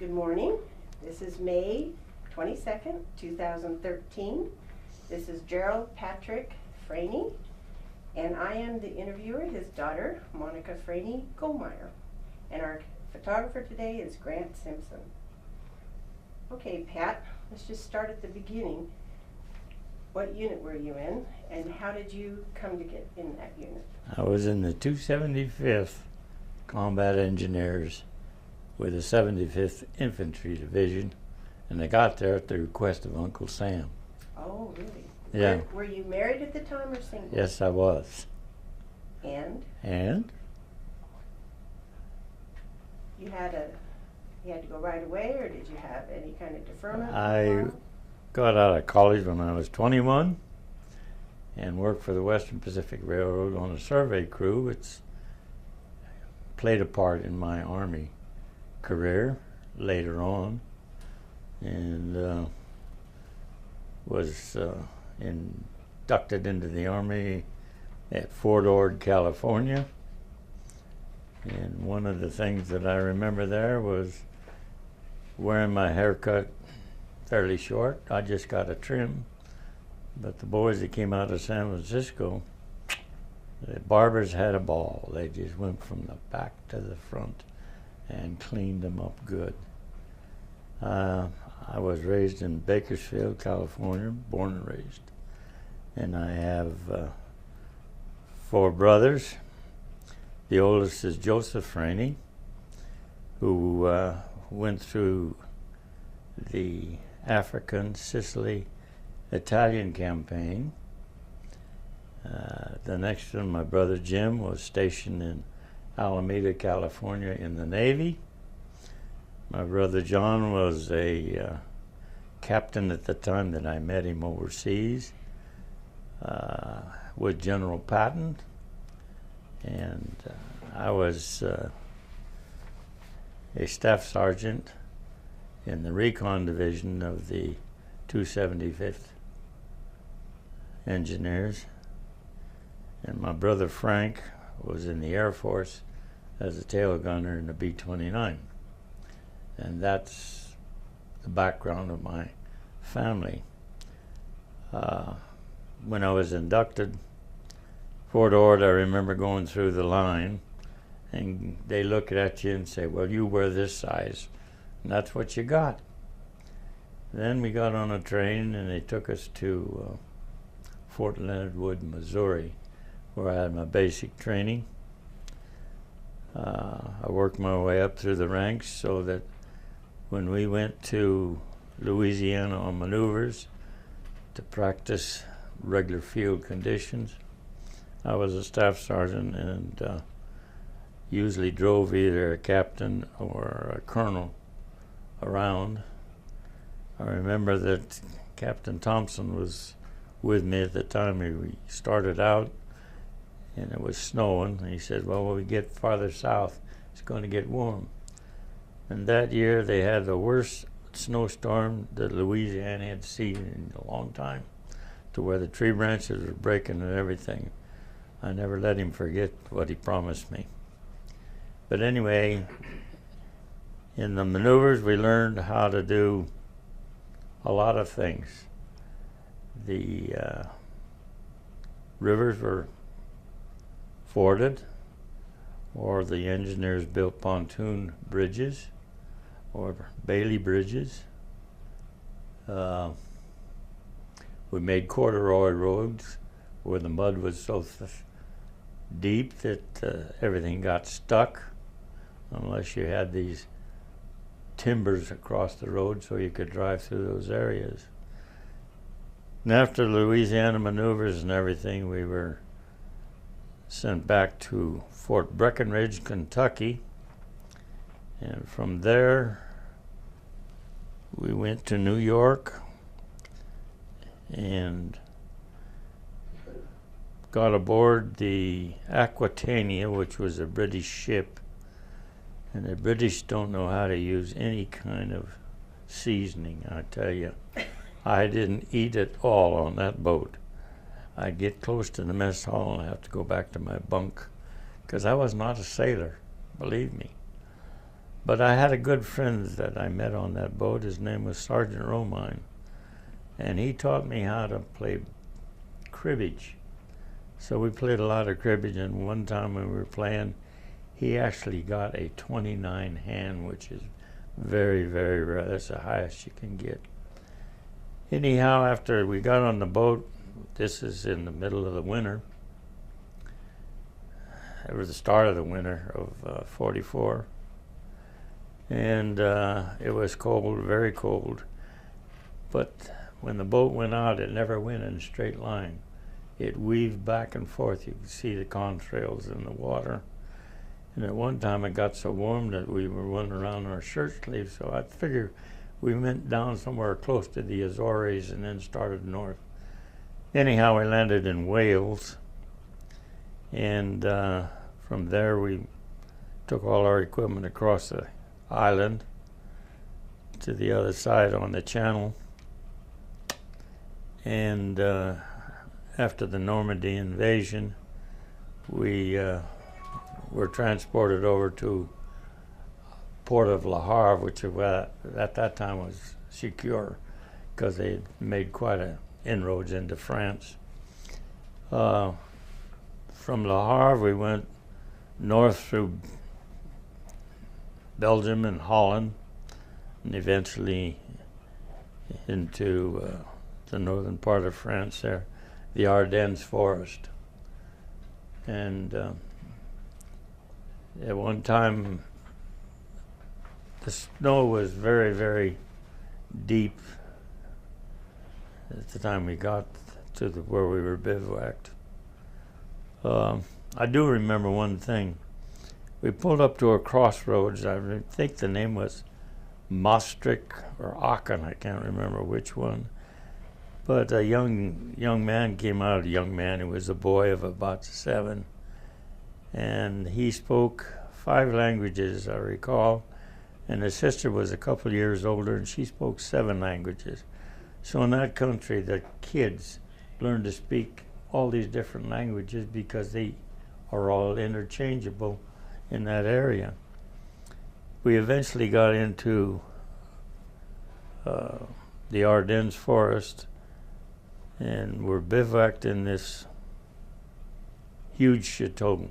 Good morning. This is May 22nd, 2013. This is Gerald Patrick Franey, and I am the interviewer, his daughter, Monica Franey Goldmeyer. And our photographer today is Grant Simpson. Okay, Pat, let's just start at the beginning. What unit were you in, and how did you come to get in that unit? I was in the 275th Combat Engineers with the 75th Infantry Division, and I got there at the request of Uncle Sam. Oh, really? Yeah. Were you married at the time or single? Yes, I was. And? And? You had to go right away, or did you have any kind of deferment? I got out of college when I was 21 and worked for the Western Pacific Railroad on a survey crew. It's played a part in my Army career later on, and was inducted into the Army at Fort Ord, California. And one of the things that I remember there was wearing my hair cut fairly short. I just got a trim, but the boys that came out of San Francisco, the barbers had a ball. They just went from the back to the front and cleaned them up good. I was raised in Bakersfield, California, born and raised. And I have 4 brothers. The oldest is Joseph Franey, who went through the African, Sicily, Italian campaign. The next one, my brother Jim, was stationed in Alameda, California in the Navy. My brother John was a captain at the time that I met him overseas with General Patton. And I was a staff sergeant in the recon division of the 275th Engineers. And my brother Frank was in the Air Force as a tail gunner in the B-29. And that's the background of my family. When I was inducted, Fort Ord, I remember going through the line, and they look at you and say, well, you wear this size, and that's what you got. Then we got on a train, and they took us to Fort Leonard Wood, Missouri, where I had my basic training. I worked my way up through the ranks so that when we went to Louisiana on maneuvers to practice regular field conditions, I was a staff sergeant and usually drove either a captain or a colonel around. I remember that Captain Thompson was with me at the time we started out, and it was snowing. And he said, well, when we get farther south, it's going to get warm. And that year they had the worst snowstorm that Louisiana had seen in a long time, to where the tree branches were breaking and everything. I never let him forget what he promised me. But anyway, in the maneuvers we learned how to do a lot of things. The rivers were forded, or the engineers built pontoon bridges or Bailey bridges. We made corduroy roads where the mud was so deep that everything got stuck, unless you had these timbers across the road so you could drive through those areas. And after Louisiana maneuvers and everything, we were sent back to Fort Breckenridge, Kentucky, and from there we went to New York and got aboard the Aquitania, which was a British ship, and the British don't know how to use any kind of seasoning, I tell you. I didn't eat at all on that boat. I'd get close to the mess hall and I'd have to go back to my bunk, because I was not a sailor, believe me. But I had a good friend that I met on that boat. His name was Sergeant Romine. And he taught me how to play cribbage. So we played a lot of cribbage, and one time when we were playing, he actually got a 29 hand, which is very, very rare. That's the highest you can get. Anyhow, after we got on the boat, this is in the middle of the winter. It was the start of the winter of 44. And it was cold, very cold. But when the boat went out, it never went in a straight line. It weaved back and forth. You could see the contrails in the water. And at one time it got so warm that we were running around our shirt sleeves, so I figured we went down somewhere close to the Azores and then started north. Anyhow, we landed in Wales, and from there we took all our equipment across the island to the other side on the channel. And after the Normandy invasion, we were transported over to port of Le Havre, which at that time was secure because they had made quite a inroads into France. From Le Havre, we went north through Belgium and Holland, and eventually into the northern part of France there, the Ardennes forest. And at one time, the snow was very, very deep at the time we got to where we were bivouacked. I do remember one thing. We pulled up to a crossroads. I think the name was Maastricht or Aachen. I can't remember which one. But a young man came out. A young man. He was a boy of about 7, and he spoke 5 languages, I recall. And his sister was a couple years older, and she spoke 7 languages. So in that country, the kids learned to speak all these different languages because they are all interchangeable in that area. We eventually got into the Ardennes forest, and were bivouacked in this huge chateau.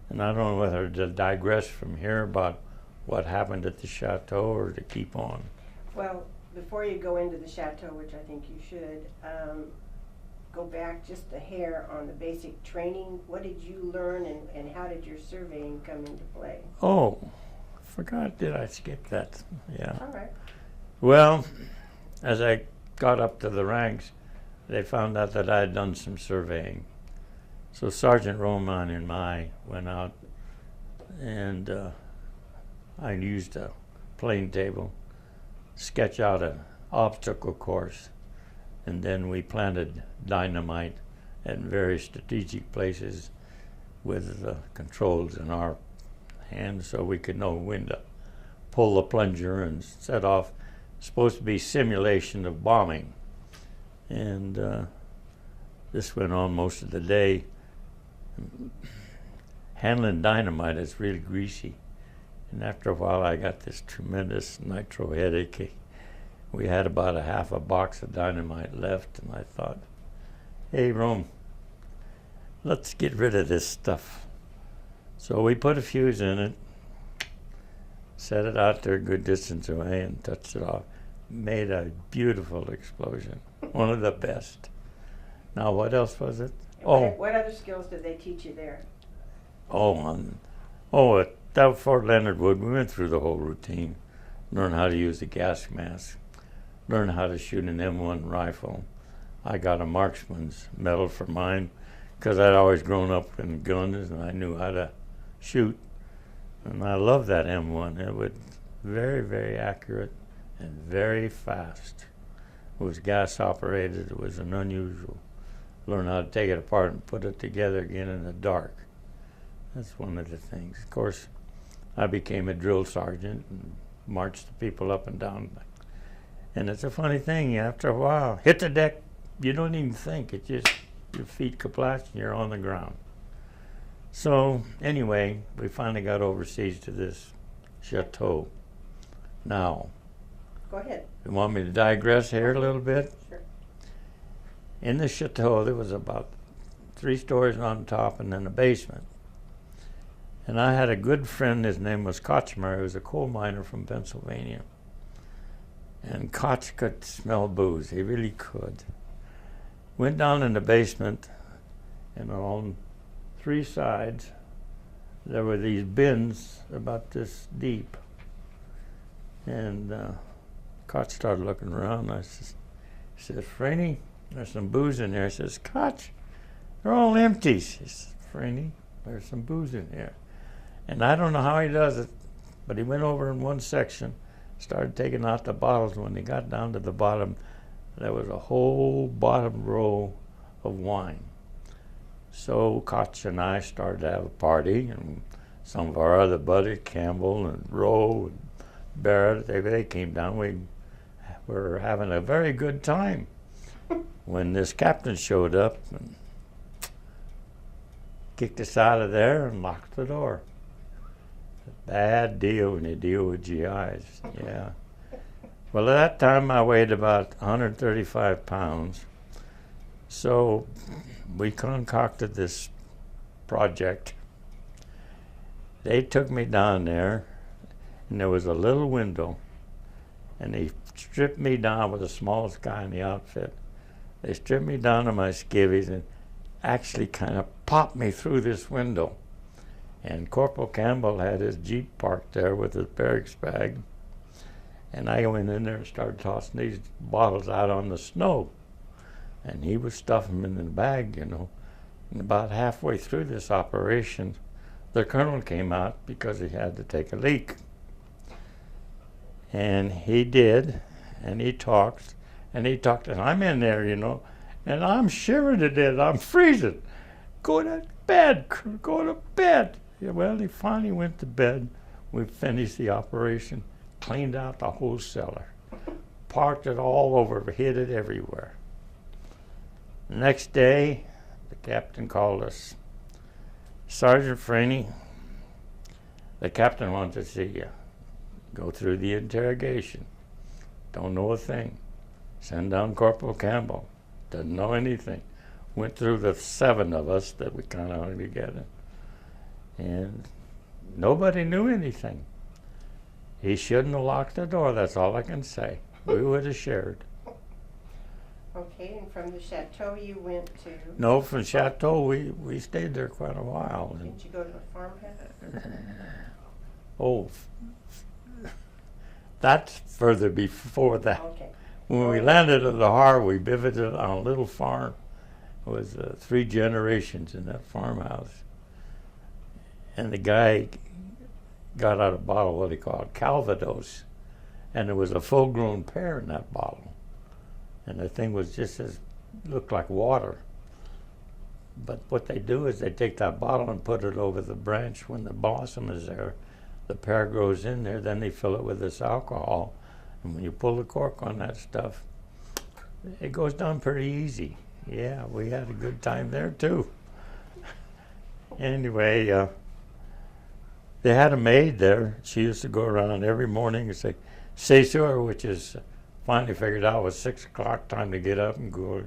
And I don't know whether to digress from here about what happened at the chateau or to keep on. Well, before you go into the chateau, which I think you should, go back just a hair on the basic training. What did you learn, and how did your surveying come into play? Oh, forgot, did I skip that? Yeah. All right. Well, as I got up to the ranks, they found out that I had done some surveying. So Sergeant Roman and I went out, and I used a plane table, sketch out an obstacle course, and then we planted dynamite at very strategic places with the controls in our hands so we could know when to pull the plunger and set off. Supposed to be simulation of bombing. And this went on most of the day. Handling dynamite is really greasy. And after a while, I got this tremendous nitro headache. We had about a half a box of dynamite left, and I thought, hey, Rome, let's get rid of this stuff. So we put a fuse in it, set it out there a good distance away, and touched it off. Made a beautiful explosion, one of the best. Now, what else was it? What other skills did they teach you there? At that Fort Leonard Wood, we went through the whole routine. Learn how to use the gas mask. Learn how to shoot an M1 rifle. I got a marksman's medal for mine because I'd always grown up in guns and I knew how to shoot. And I loved that M1. It was very, very accurate and very fast. It was gas operated. It was an unusual. Learn how to take it apart and put it together again in the dark. That's one of the things. Of course, I became a drill sergeant and marched the people up and down. And it's a funny thing, after a while, hit the deck, you don't even think. It just, your feet kaplash and you're on the ground. So anyway, we finally got overseas to this chateau. Now, Go ahead. you want me to digress here a little bit? Sure. In the chateau, there was about 3 stories on top and then a basement. And I had a good friend, his name was Kochmer, who was a coal miner from Pennsylvania. And Koch could smell booze, he really could. Went down in the basement, and on 3 sides, there were these bins about this deep. And Koch started looking around. I said, Franey, there's some booze in there. He says, Koch, they're all empty. He says, Franey, there's some booze in here. And I don't know how he does it, but he went over in one section, started taking out the bottles. When he got down to the bottom, there was a whole bottom row of wine. So Koch and I started to have a party, and some of our other buddies, Campbell and Rowe and Barrett, they came down. We were having a very good time when this captain showed up and kicked us out of there and locked the door. A bad deal when you deal with GIs, yeah. Well, at that time I weighed about 135 pounds. So we concocted this project. They took me down there, and there was a little window, and they stripped me down with the smallest guy in the outfit. They stripped me down to my skivvies and actually kind of popped me through this window. And Corporal Campbell had his Jeep parked there with his barracks bag. And I went in there and started tossing these bottles out on the snow. And he was stuffing them in the bag, you know. And about halfway through this operation, the colonel came out because he had to take a leak. And he did, and he talked, and I'm in there, you know, and I'm shivering to death, I'm freezing. Go to bed, go to bed. Yeah, well, he finally went to bed. We finished the operation, cleaned out the whole cellar, parked it all over, hid it everywhere. The next day, the captain called us. Sergeant Franey, the captain wants to see you. Go through the interrogation. Don't know a thing. Send down Corporal Campbell. Doesn't know anything. Went through the 7 of us that we kind of hung together. And nobody knew anything. He shouldn't have locked the door, that's all I can say. We would have shared. Okay, and from the chateau you went to? No, from Chateau, we stayed there quite a while. Didn't you go to a farmhouse? Oh, that's further before that. Okay. When we landed at the harbor, we bivouacked on a little farm. It was 3 generations in that farmhouse. And the guy got out a bottle, what he called Calvados, and there was a full-grown pear in that bottle. And the thing was just looked like water. But what they do is they take that bottle and put it over the branch when the blossom is there. The pear grows in there, then they fill it with this alcohol. And when you pull the cork on that stuff, it goes down pretty easy. Yeah, we had a good time there too. Anyway, they had a maid there. She used to go around every morning and say, "C'est which is finally figured out it was 6 o'clock, time to get up and go.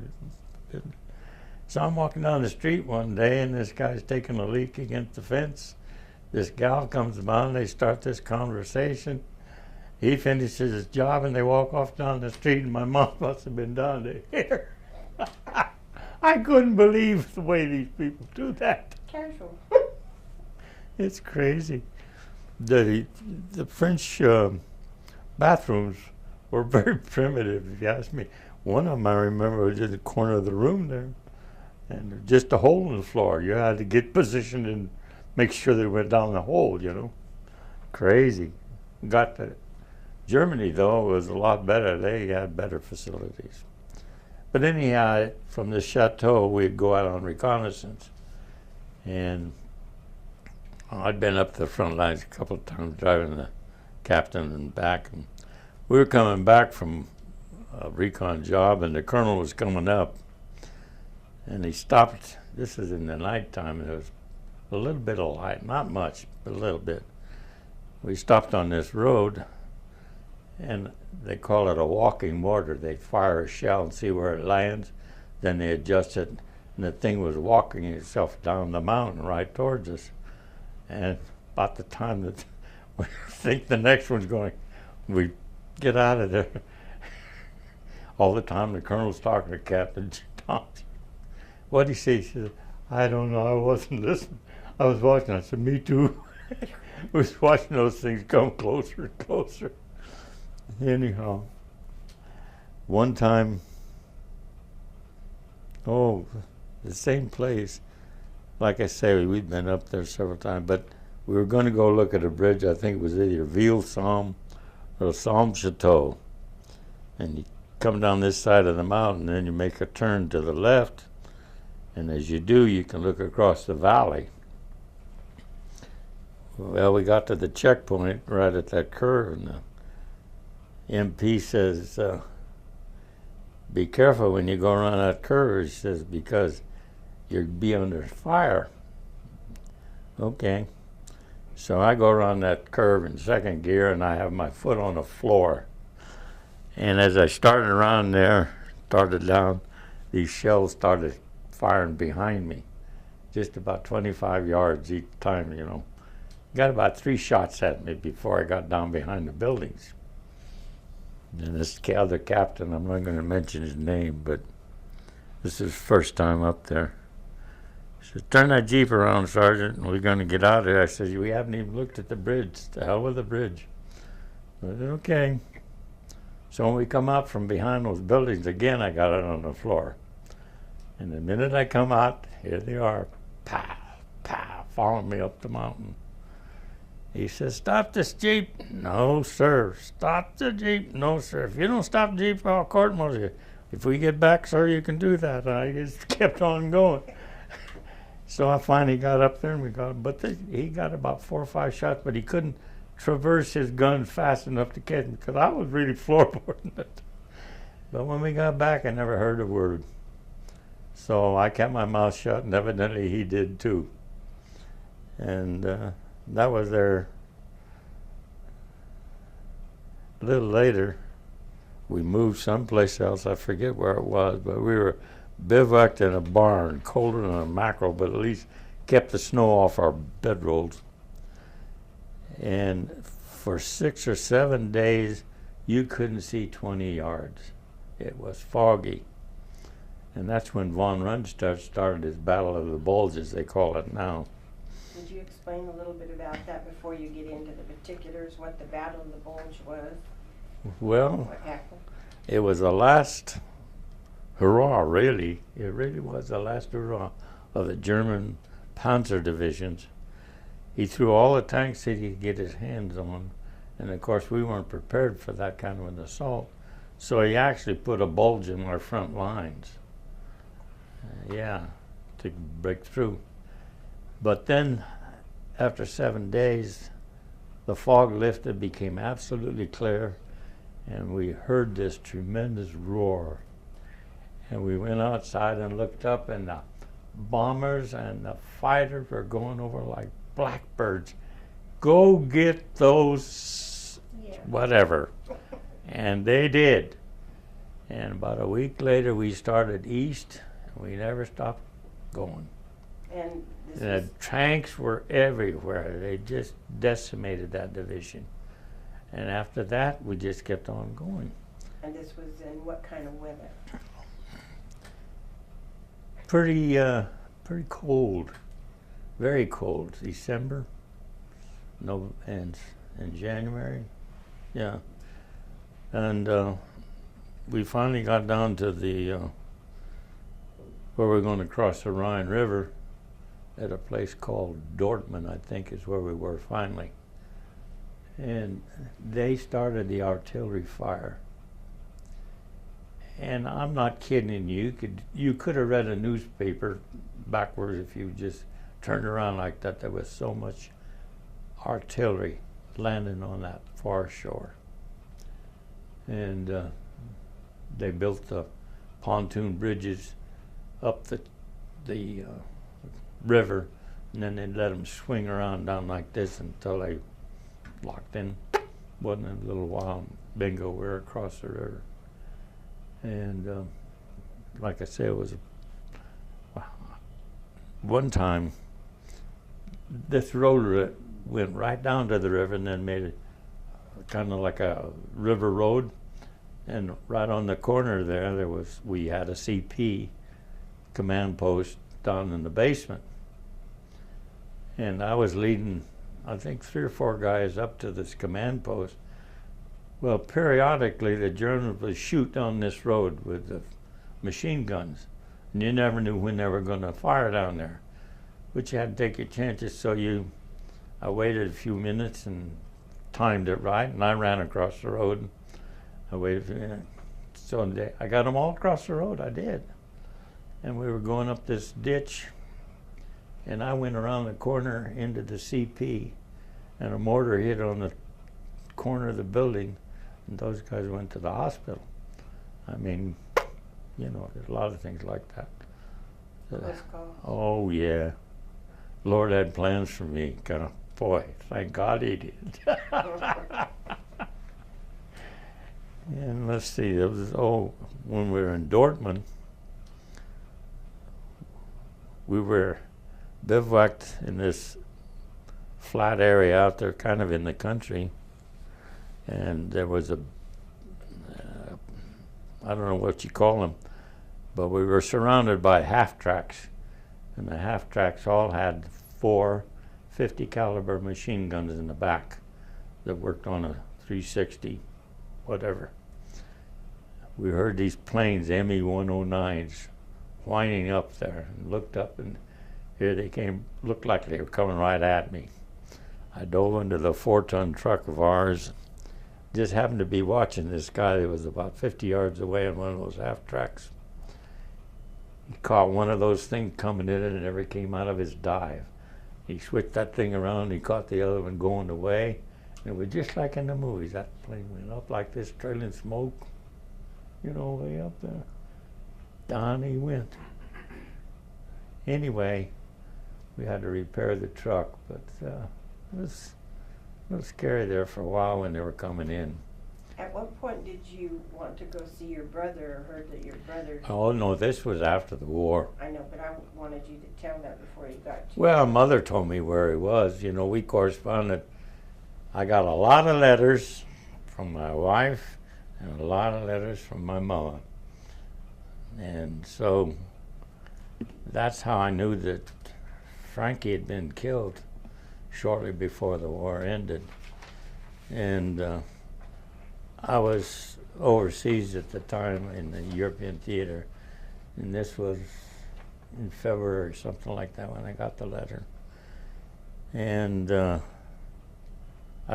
So I'm walking down the street one day, and this guy's taking a leak against the fence. This gal comes by, and they start this conversation. He finishes his job, and they walk off down the street, and my mom must have been down to here. I couldn't believe the way these people do that. Casual. It's crazy. The French bathrooms were very primitive, if you ask me. One of them I remember was in the corner of the room there, and just a hole in the floor. You had to get positioned and make sure they went down the hole, you know. Crazy. Got to Germany, though, was a lot better. They had better facilities. But anyhow, from the chateau, we'd go out on reconnaissance. And I'd been up the front lines a couple of times, driving the captain and back. And we were coming back from a recon job, and the colonel was coming up. And he stopped. This is in the nighttime, and there was a little bit of light, not much, but a little bit. we stopped on this road, and they call it a walking mortar. They fire a shell and see where it lands, then they adjust it, and the thing was walking itself down the mountain right towards us. And about the time that we think the next one's going, we get out of there. All the time the colonel's talking to Captain Thompson. What'd he say? He said, I don't know, I wasn't listening. I was watching. I said, me too. We was watching those things come closer and closer. Anyhow, one time, the same place. Like I say, we'd been up there several times, but we were going to go look at a bridge. I think it was either Ville-Somme or Somme-Chateau. And you come down this side of the mountain, then you make a turn to the left, and as you do, you can look across the valley. Well, we got to the checkpoint right at that curve, and the MP says, be careful when you go around that curve, he says, because you'll be under fire. Okay. So I go around that curve in second gear, and I have my foot on the floor. And as I started around there, started down, these shells started firing behind me, just about 25 yards each time, you know. Got about 3 shots at me before I got down behind the buildings. And this other captain, I'm not going to mention his name, but this is his first time up there. He said, turn that Jeep around, Sergeant, and we're going to get out of here. I said, we haven't even looked at the bridge. The hell with the bridge. I said, okay. So when we come out from behind those buildings, again, I got it on the floor. And the minute I come out, here they are, pow, pow, following me up the mountain. He says, stop this Jeep. No, sir. Stop the Jeep. No, sir. If you don't stop the Jeep, I'll court-martial you. If we get back, sir, you can do that. And I just kept on going. So I finally got up there, and we got, he got about 4 or 5 shots, but he couldn't traverse his gun fast enough to catch me, because I was really floorboarding it. But when we got back, I never heard a word. So I kept my mouth shut, and evidently he did too. And that was there. A little later, we moved someplace else. I forget where it was, but we were bivouacked in a barn, colder than a mackerel, but at least kept the snow off our bedrolls. And for 6 or 7 days, you couldn't see 20 yards. It was foggy. And that's when von Rundstedt started his Battle of the Bulges, they call it now. Would you explain a little bit about that before you get into the particulars, what the Battle of the Bulge was? Well, what happened? It was the last hurrah, really. It really was the last hurrah of the German panzer divisions. He threw all the tanks that he could get his hands on, and of course we weren't prepared for that kind of an assault. So he actually put a bulge in our front lines. To break through. But then, after 7 days, the fog lifted, became absolutely clear, and we heard this tremendous roar. And we went outside and looked up, and the bombers and the fighters were going over like blackbirds. Go get those whatever. And they did. And about a week later, we started east, and we never stopped going. And the tanks were everywhere. They just decimated that division. And after that, we just kept on going. And this was in what kind of weather? Pretty cold. Very cold. December, and January. Yeah. And we finally got down to the where we're going to cross the Rhine River at a place called Dortmund, I think is where we were finally. And they started the artillery fire. And I'm not kidding you. You could have read a newspaper backwards if you just turned around like that. There was so much artillery landing on that far shore. And they built the pontoon bridges up the river, and then they let them swing around down like this until they locked in. Wasn't a little while, bingo, we were across the river. And like I said, it was one time this road went right down to the river and then made it kind of like a river road. And right on the corner there we had a CP command post down in the basement. And I was leading, I think, 3 or 4 guys up to this command post. Well, periodically the Germans would shoot down this road with the machine guns. And you never knew when they were going to fire down there. But you had to take your chances, so I waited a few minutes and timed it right, and I ran across the road. I waited a few minutes. So I got them all across the road, I did. And we were going up this ditch, and I went around the corner into the CP, and a mortar hit on the corner of the building, and those guys went to the hospital. I mean, you know, there's a lot of things like that. Oh, yeah. Lord had plans for me, kind of, boy, thank God he did. And let's see, it was, when we were in Dortmund, we were bivouacked in this flat area out there, kind of in the country, and there was I don't know what you call them, but we were surrounded by half-tracks, and the half-tracks all had 4 50 caliber machine guns in the back that worked on a 360, whatever. We heard these planes, ME-109s, whining up there, and looked up, and here they came, looked like they were coming right at me. I dove into the 4-ton truck of ours, just happened to be watching this guy that was about 50 yards away on one of those half-tracks. He caught one of those things coming in and it never came out of his dive. He switched that thing around, he caught the other one going away, and it was just like in the movies. That plane went up like this, trailing smoke, you know, way up there. Down he went. Anyway, we had to repair the truck, but it was a little scary there for a while when they were coming in. At what point did you want to go see your brother, or heard that your brother... Oh, no, this was after the war. I know, but I wanted you to tell that before you got to... Well, Mother told me where he was. You know, we corresponded. I got a lot of letters from my wife and a lot of letters from my mama. And so that's how I knew that Frankie had been killed shortly before the war ended. And I was overseas at the time in the European theater, and this was in February or something like that when I got the letter. And I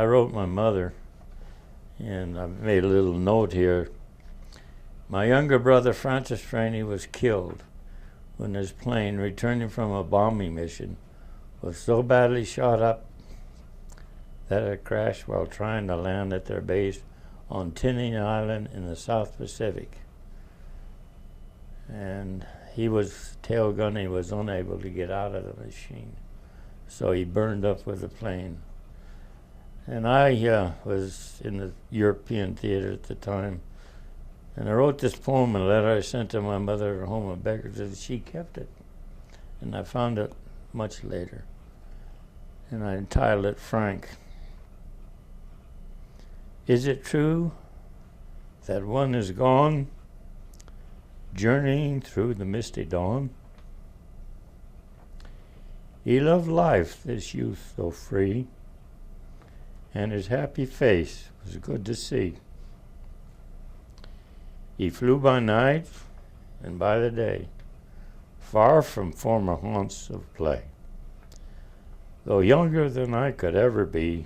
wrote my mother, and I made a little note here. My younger brother, Francis Franey, was killed when his plane, returning from a bombing mission, was so badly shot up that it crashed while trying to land at their base on Tinian Island in the South Pacific. And he was tail gunning, he was unable to get out of the machine. So he burned up with the plane. And I was in the European theater at the time, and I wrote this poem, a letter I sent to my mother at home, and begged her that she kept it. And I found it much later. And I entitled it Frank. Is it true that one is gone, journeying through the misty dawn? He loved life, this youth so free, and his happy face was good to see. He flew by night and by the day, far from former haunts of play. Though younger than I could ever be,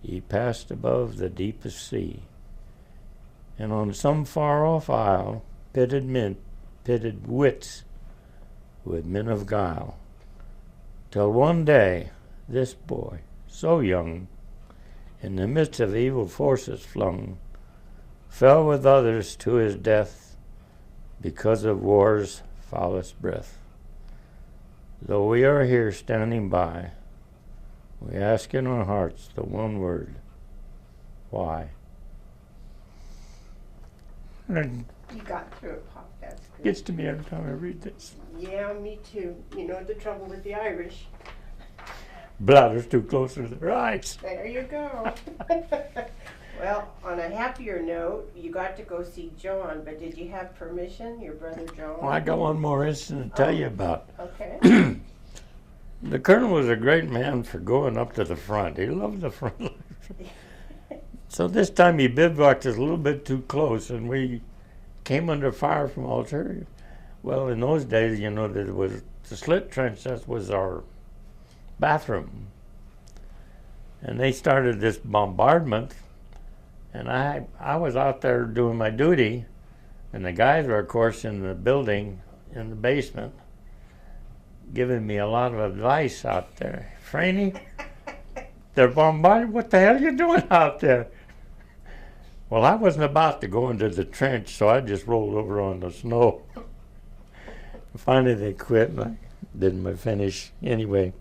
he passed above the deepest sea, and on some far-off isle pitted wits with men of guile, till one day this boy, so young, in the midst of evil forces flung, fell with others to his death because of war's foulest breath. Though we are here standing by, We ask in our hearts the one word, why? And You got through it, Pop. That's it good. gets to me every time I read this. Yeah, me too. You know the trouble with the Irish. Bladder's too close to the eyes. There you go. Well, on a happier note, you got to go see John, but did you have permission, your brother John? Well, I got one more incident to tell you about. Okay. The colonel was a great man for going up to the front. He loved the front. So this time he bivouacked us a little bit too close, and we came under fire from artillery. Well, in those days, you know, there was the slit trench. That was our bathroom, and they started this bombardment. And I was out there doing my duty, and the guys were, of course, in the building in the basement, giving me a lot of advice out there. Franey, they're bombarded. What the hell are you doing out there? Well, I wasn't about to go into the trench, so I just rolled over on the snow. Finally, they quit, and I didn't finish anyway.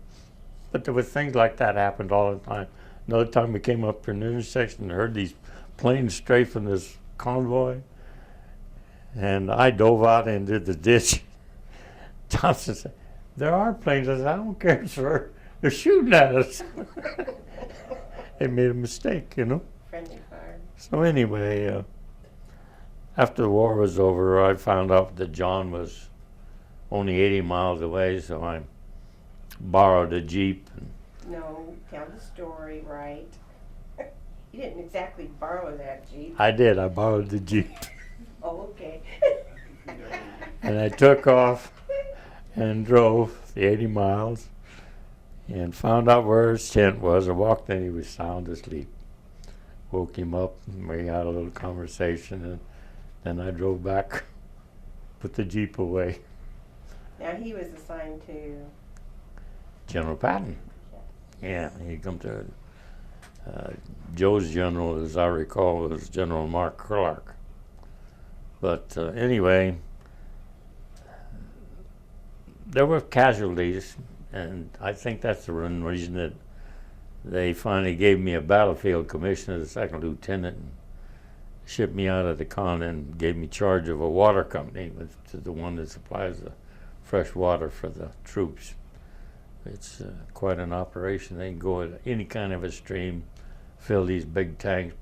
But there was things like that happened all the time. Another time we came up to an intersection and heard these planes strafing this convoy, and I dove out into the ditch. Thompson said, "There are planes." I said, "I don't care, sir. They're shooting at us." They made a mistake, you know. Friendly fire. So anyway, after the war was over, I found out that John was only 80 miles away, so I borrowed a Jeep. No, tell the story right. You didn't exactly borrow that Jeep. I did. I borrowed the Jeep. Oh, okay. And I took off and drove the 80 miles and found out where his tent was. I walked in, he was sound asleep. Woke him up, and we had a little conversation, and then I drove back, put the Jeep away. Now he was assigned to. General Patton. Yeah, he come to Joe's general, as I recall, was General Mark Clark. But anyway, there were casualties, and I think that's the one reason that they finally gave me a battlefield commission as a second lieutenant and shipped me out of the con and gave me charge of a water company, which is the one that supplies the fresh water for the troops. It's quite an operation. They can go at any kind of a stream, fill these big tanks,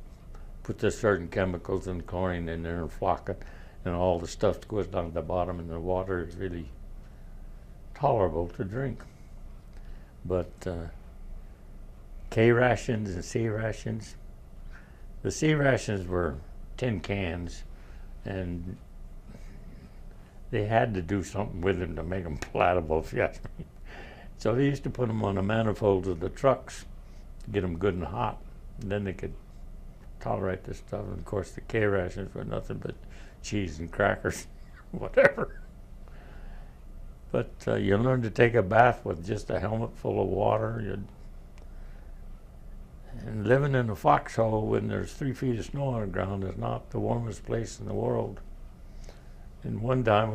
put the certain chemicals and chlorine in there and flock it, and all the stuff goes down to the bottom, and the water is really tolerable to drink. But K rations and C rations. The C rations were tin cans, and they had to do something with them to make them palatable, if you ask me. So they used to put them on the manifolds of the trucks to get them good and hot. And then they could tolerate this stuff. And of course, the K rations were nothing but cheese and crackers, whatever. But you learn to take a bath with just a helmet full of water. And living in a foxhole when there's 3 feet of snow on the ground is not the warmest place in the world. And one time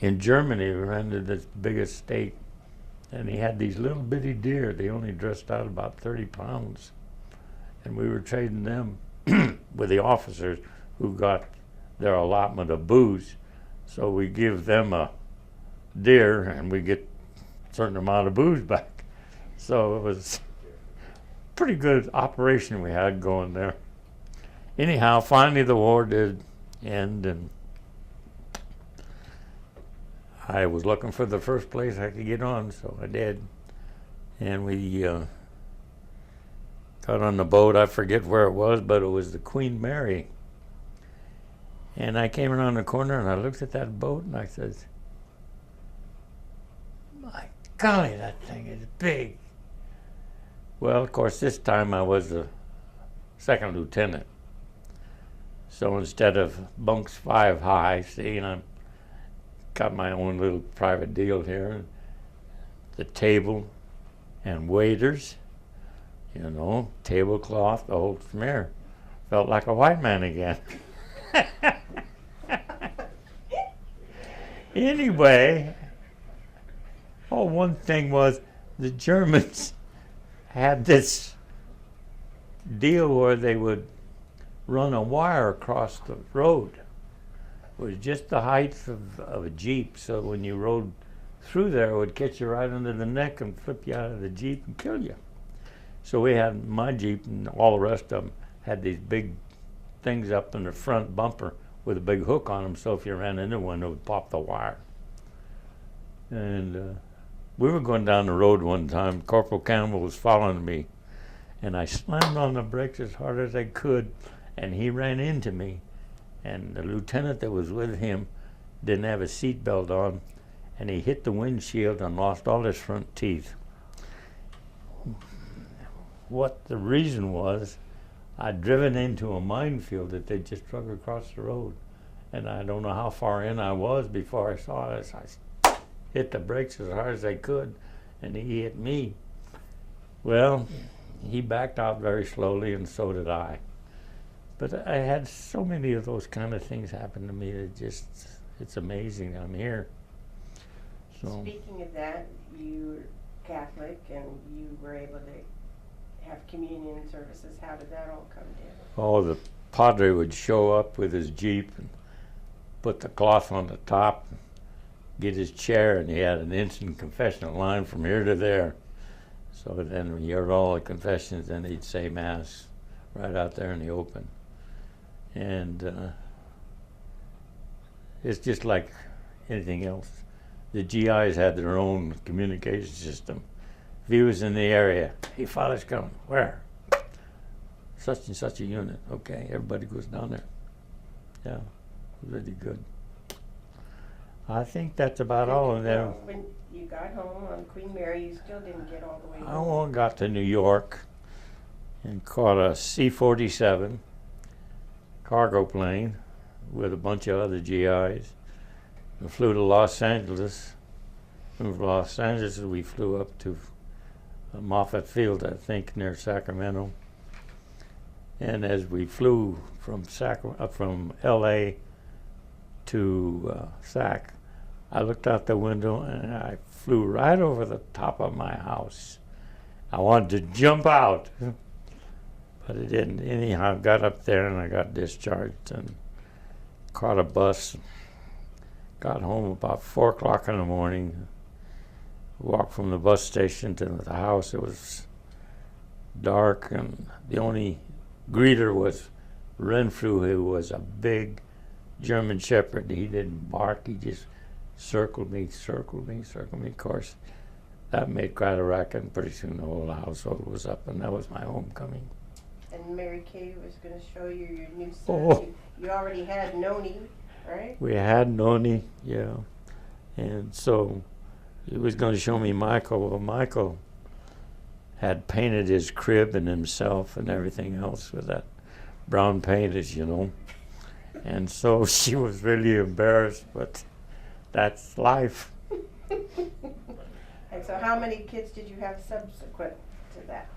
in Germany, we ran to this big estate, and he had these little bitty deer. They only dressed out about 30 pounds. And we were trading them with the officers who got their allotment of booze. So we give them a deer, and we get a certain amount of booze back. So it was a pretty good operation we had going there. Anyhow, finally the war did end, and I was looking for the first place I could get on, so I did. And we got on the boat. I forget where it was, but it was the Queen Mary. And I came around the corner, and I looked at that boat, and I said, "My golly, that thing is big." Well, of course, this time I was a second lieutenant. So instead of bunks 5 high, see, and I'm got my own little private deal here. The table and waiters, you know, tablecloth, the whole smear. Felt like a white man again. Anyway, one thing was the Germans had this deal where they would run a wire across the road. It was just the height of a Jeep, so when you rode through there, it would catch you right under the neck and flip you out of the Jeep and kill you. So we had my Jeep, and all the rest of them had these big things up in the front bumper with a big hook on them, so if you ran into one, it would pop the wire. And we were going down the road one time. Corporal Campbell was following me, and I slammed on the brakes as hard as I could, and he ran into me. And the lieutenant that was with him didn't have a seatbelt on, and he hit the windshield and lost all his front teeth. What the reason was, I'd driven into a minefield that they just drug across the road. And I don't know how far in I was before I saw this. I hit the brakes as hard as I could, and he hit me. Well, he backed out very slowly, and so did I. But I had so many of those kind of things happen to me that just, it's amazing I'm here. So. Speaking of that, you're Catholic and you were able to have communion services. How did that all come together? Oh, the padre would show up with his Jeep and put the cloth on the top, get his chair, and he had an instant confessional line from here to there. So then when you heard all the confessions, then he'd say Mass right out there in the open. And it's just like anything else. The GIs had their own communication system. If he was in the area, hey, Father's coming. Where? Such and such a unit. Okay, everybody goes down there. Yeah, really good. I think that's about all of them. When you got home on Queen Mary, you still didn't get all the way I home. got to New York and caught a C-47 cargo plane with a bunch of other GIs. We flew to Los Angeles. From Los Angeles, we flew up to Moffett Field, I think, near Sacramento. And as we flew from L.A. to Sac, I looked out the window and I flew right over the top of my house. I wanted to jump out, but it didn't. Anyhow, I got up there and I got discharged and caught a bus. Got home about 4 o'clock in the morning. Walked from the bus station to the house. It was dark, and the only greeter was Renfrew, who was a big German Shepherd. He didn't bark. He just circled me. Of course, that made quite a racket, and pretty soon the whole household was up, and that was my homecoming. And Mary Kay was going to show you your new son. Oh. You already had Noni, right? We had Noni, yeah. And so he was going to show me Michael. Well, Michael had painted his crib and himself and everything else with that brown paint, as you know. And so she was really embarrassed, but that's life. And so how many kids did you have subsequent to that?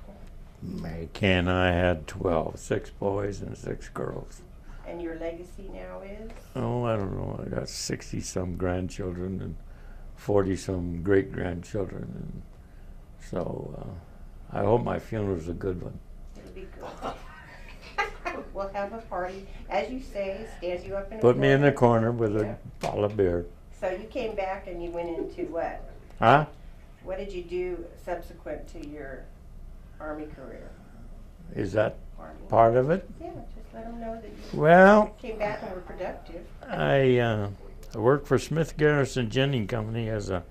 Mary Kay and I had 12, 6 boys and 6 girls. And your legacy now is? Oh, I don't know. I got 60-some grandchildren and 40-some great-grandchildren. And so I hope my funeral's a good one. It'll be good. We'll have a party. As you say, stand you up in a Put me in the corner with a bottle of beer. So you came back and you went into what? Huh? What did you do subsequent to your Army career? Is that Army. part of it? Yeah, just let them know that you Well, came back and were productive. I worked for Smith Garrison Ginning Company as a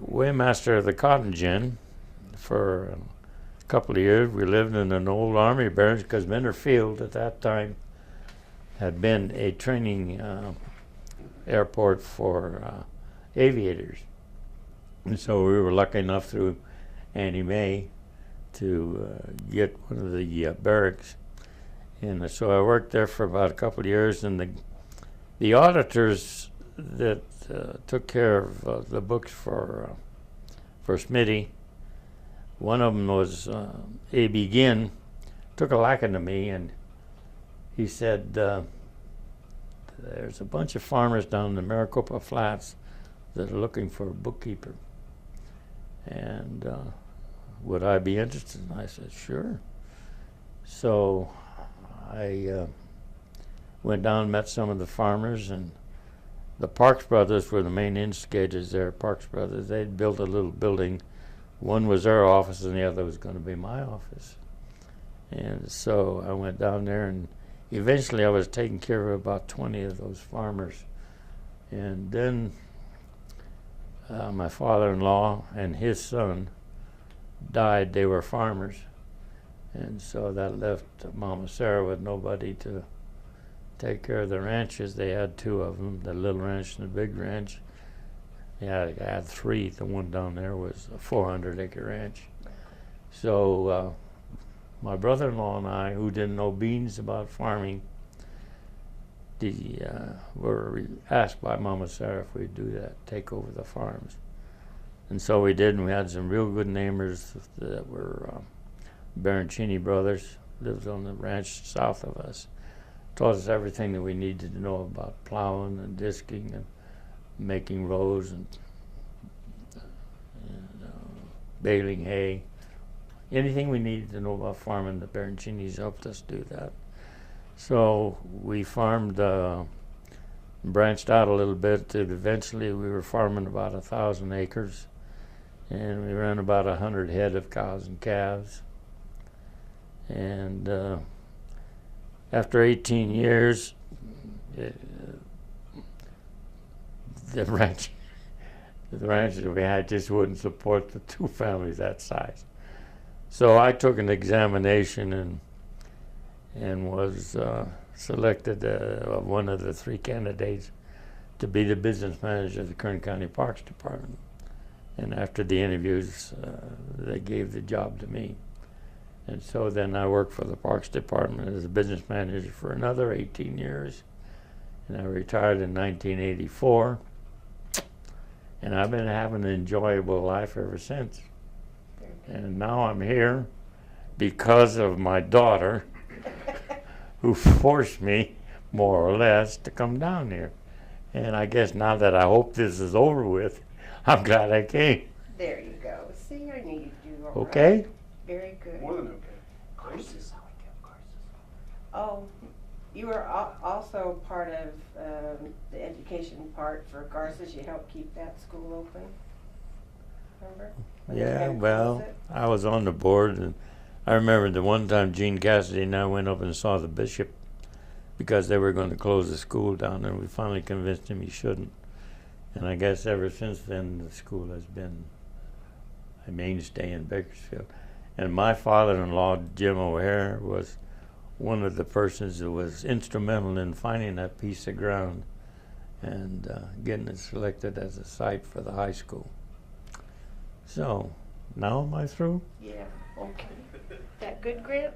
weighmaster of the cotton gin for a couple of years. We lived in an old Army barracks because Minter Field at that time had been a training airport for aviators. And so we were lucky enough through Annie Mae to get one of the barracks. And so I worked there for about a couple of years, and the auditors that took care of the books for Smitty, one of them was A.B. Ginn, took a liking to me, and he said, there's a bunch of farmers down in the Maricopa Flats that are looking for a bookkeeper. And would I be interested? And I said, sure. So I went down and met some of the farmers, and the Parks brothers were the main instigators there. Parks brothers, they'd built a little building. One was their office and the other was going to be my office. And so I went down there, and eventually I was taking care of about 20 of those farmers. And then my father-in-law and his son died. They were farmers. And so that left Mama Sarah with nobody to take care of the ranches. They had two of them, the little ranch and the big ranch. They had three. The one down there was a 400-acre ranch. So my brother-in-law and I, who didn't know beans about farming, were asked by Mama Sarah if we'd do that, take over the farms. And so we did, and we had some real good neighbors that were Barancini brothers, lived on the ranch south of us. Taught us everything that we needed to know about plowing and disking and making rows and baling hay. Anything we needed to know about farming, the Barancinis helped us do that. So we farmed, branched out a little bit. Eventually we were farming about 1,000 acres, and we ran about 100 head of cows and calves. And after 18 years, the ranches we had just wouldn't support the two families that size. So I took an examination and was selected one of the three candidates to be the business manager of the Kern County Parks Department. And after the interviews, they gave the job to me. And so then I worked for the Parks Department as a business manager for another 18 years. And I retired in 1984. And I've been having an enjoyable life ever since. And now I'm here because of my daughter, who forced me, more or less, to come down here. And I guess now that I hope this is over with, I'm glad I came. There you go. See, I knew you'd do all Okay? right. Very good. More than okay. Courses. Oh, you were also part of the education part for Garces. You helped keep that school open. Remember? When they Yeah, tried to well, close it? I was on the board, and I remember the one time Gene Cassidy and I went up and saw the bishop because they were going to close the school down, and we finally convinced him he shouldn't. And I guess ever since then, the school has been a mainstay in Bakersfield. And my father-in-law, Jim O'Hare, was one of the persons who was instrumental in finding that piece of ground and getting it selected as a site for the high school. So, now am I through? Yeah, okay. That good, Grant?